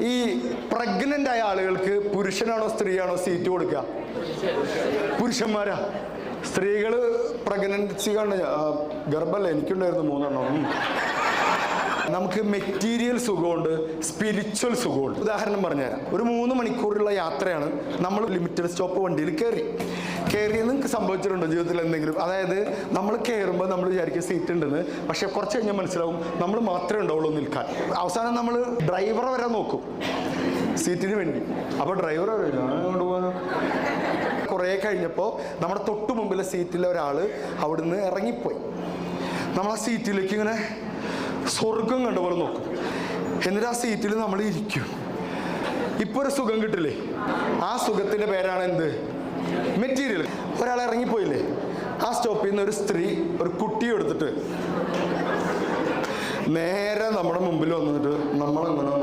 ഈ പ്രഗ്നന്റ് ആയ ആളുകൾക്ക് പുരുഷനാണോ സ്ത്രീയാണോ സീറ്റ് കൊടുക്കുക? പുരുഷന്മാരാ. സ്ത്രീകള് പ്രഗ്നൻസി കണ്ട് ഗർഭമല്ല, എനിക്കുണ്ടായിരുന്നു 3 എണ്ണം. നമുക്ക് മെറ്റീരിയൽ സുഖമുണ്ട്, സ്പിരിച്വൽ സുഖമുണ്ട്. ഉദാഹരണം പറഞ്ഞുതരാം. ഒരു 3 മണിക്കൂറുള്ള യാത്രയാണ്. നമ്മൾ ലിമിറ്റഡ് സ്റ്റോപ്പ് വണ്ടിയിൽ കയറി നിങ്ങൾക്ക് സംഭവിച്ചിട്ടുണ്ടോ ജീവിതത്തിൽ എന്തെങ്കിലും? അതായത് നമ്മൾ കയറുമ്പോൾ നമ്മൾ വിചാരിക്കും സീറ്റ് ഉണ്ടെന്ന്, പക്ഷെ കുറച്ച് കഴിഞ്ഞാൽ മനസ്സിലാവും നമ്മൾ മാത്രമേ ഉണ്ടാവുള്ളൂ നിൽക്കാൻ. അവസാനം നമ്മൾ ഡ്രൈവറെ വരെ നോക്കും സീറ്റിന് വേണ്ടി. അപ്പോൾ ഡ്രൈവർ അങ്ങോട്ട് പോകാൻ കുറേ കഴിഞ്ഞപ്പോൾ നമ്മുടെ തൊട്ട് മുമ്പിലെ സീറ്റിലെ ഒരാൾ അവിടുന്ന് ഇറങ്ങിപ്പോയി. നമ്മൾ ആ സീറ്റിലേക്ക് ഇങ്ങനെ സ്വർഗം കണ്ടപോലെ നോക്കും. എന്നിട്ട് ആ സീറ്റിൽ നമ്മൾ ഇരിക്കും. ഇപ്പോൾ ഒരു സുഖം കിട്ടില്ലേ? ആ സുഖത്തിൻ്റെ പേരാണ് എന്ത്? മെറ്റീരിയൽ. ഒരാൾ ഇറങ്ങിപ്പോയില്ലേ, ആ സ്റ്റോപ്പിൽ നിന്ന് ഒരു സ്ത്രീ ഒരു കുട്ടിയെ എടുത്തിട്ട് നേരെ നമ്മുടെ മുമ്പിൽ വന്നിട്ട് നമ്മളെങ്ങനെ